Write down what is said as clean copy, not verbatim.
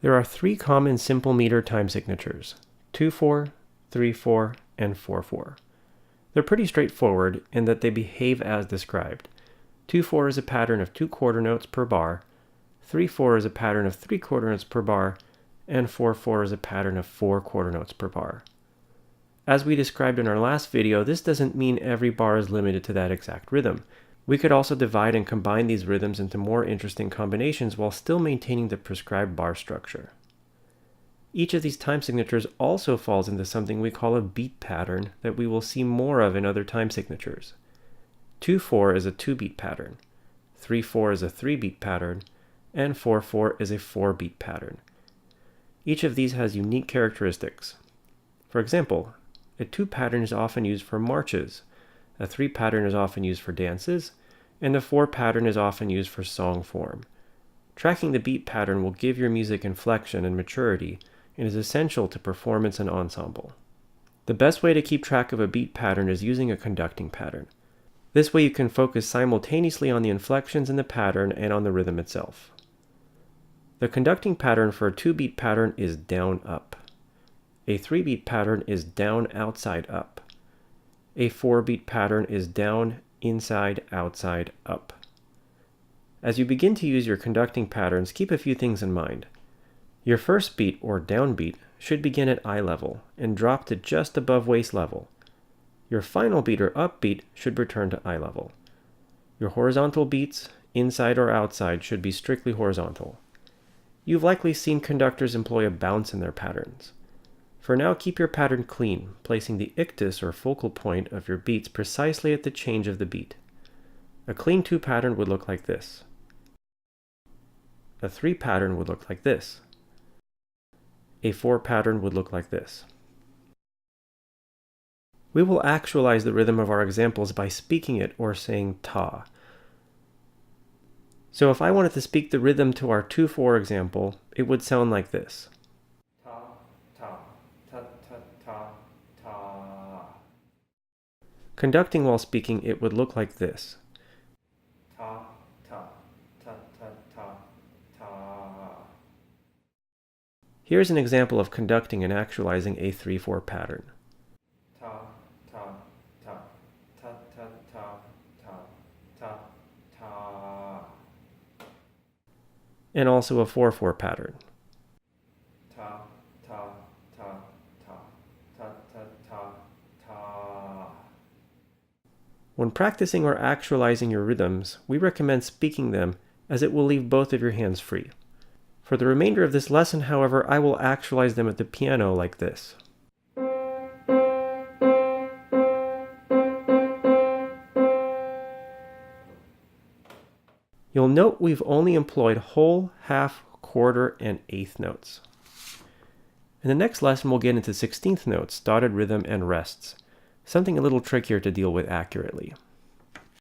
There are three common simple meter time signatures: 2/4, 3/4, and 4/4. They're pretty straightforward in that they behave as described. 2/4 is a pattern of 2 quarter notes per bar, 3/4 is a pattern of 3 quarter notes per bar, and 4/4 is a pattern of 4 quarter notes per bar. As we described in our last video, this doesn't mean every bar is limited to that exact rhythm. We could also divide and combine these rhythms into more interesting combinations while still maintaining the prescribed bar structure. Each of these time signatures also falls into something we call a beat pattern that we will see more of in other time signatures. 2/4 is a 2-beat pattern, 3/4 is a 3-beat pattern, and 4/4 is a 4-beat pattern. Each of these has unique characteristics. For example, a 2 pattern is often used for marches, a 3 pattern is often used for dances, and a 4 pattern is often used for song form. Tracking the beat pattern will give your music inflection and maturity and is essential to performance and ensemble. The best way to keep track of a beat pattern is using a conducting pattern. This way you can focus simultaneously on the inflections in the pattern and on the rhythm itself. The conducting pattern for a 2-beat pattern is down-up. A 3-beat pattern is down-outside-up. A 4-beat pattern is down, inside, outside, up. As you begin to use your conducting patterns, keep a few things in mind. Your first beat, or downbeat, should begin at eye level and drop to just above waist level. Your final beat, or upbeat, should return to eye level. Your horizontal beats, inside or outside, should be strictly horizontal. You've likely seen conductors employ a bounce in their patterns. For now, keep your pattern clean, placing the ictus or focal point of your beats precisely at the change of the beat. A clean 2 pattern would look like this. A 3 pattern would look like this. A 4 pattern would look like this. We will actualize the rhythm of our examples by speaking it or saying ta. So if I wanted to speak the rhythm to our 2/4 example, it would sound like this. Conducting while speaking, it would look like this. Ta, ta, ta, ta, ta, ta. Here's an example of conducting and actualizing a 3/4 pattern. Ta, ta, ta, ta, ta, ta, ta, ta, ta. And also a 4/4 pattern. Ta, ta, ta, ta, ta, ta, ta, ta. When practicing or actualizing your rhythms, we recommend speaking them as it will leave both of your hands free. For the remainder of this lesson, however, I will actualize them at the piano like this. You'll note we've only employed whole, half, quarter, and eighth notes. In the next lesson, we'll get into 16th notes, dotted rhythm, and rests, something a little trickier to deal with accurately.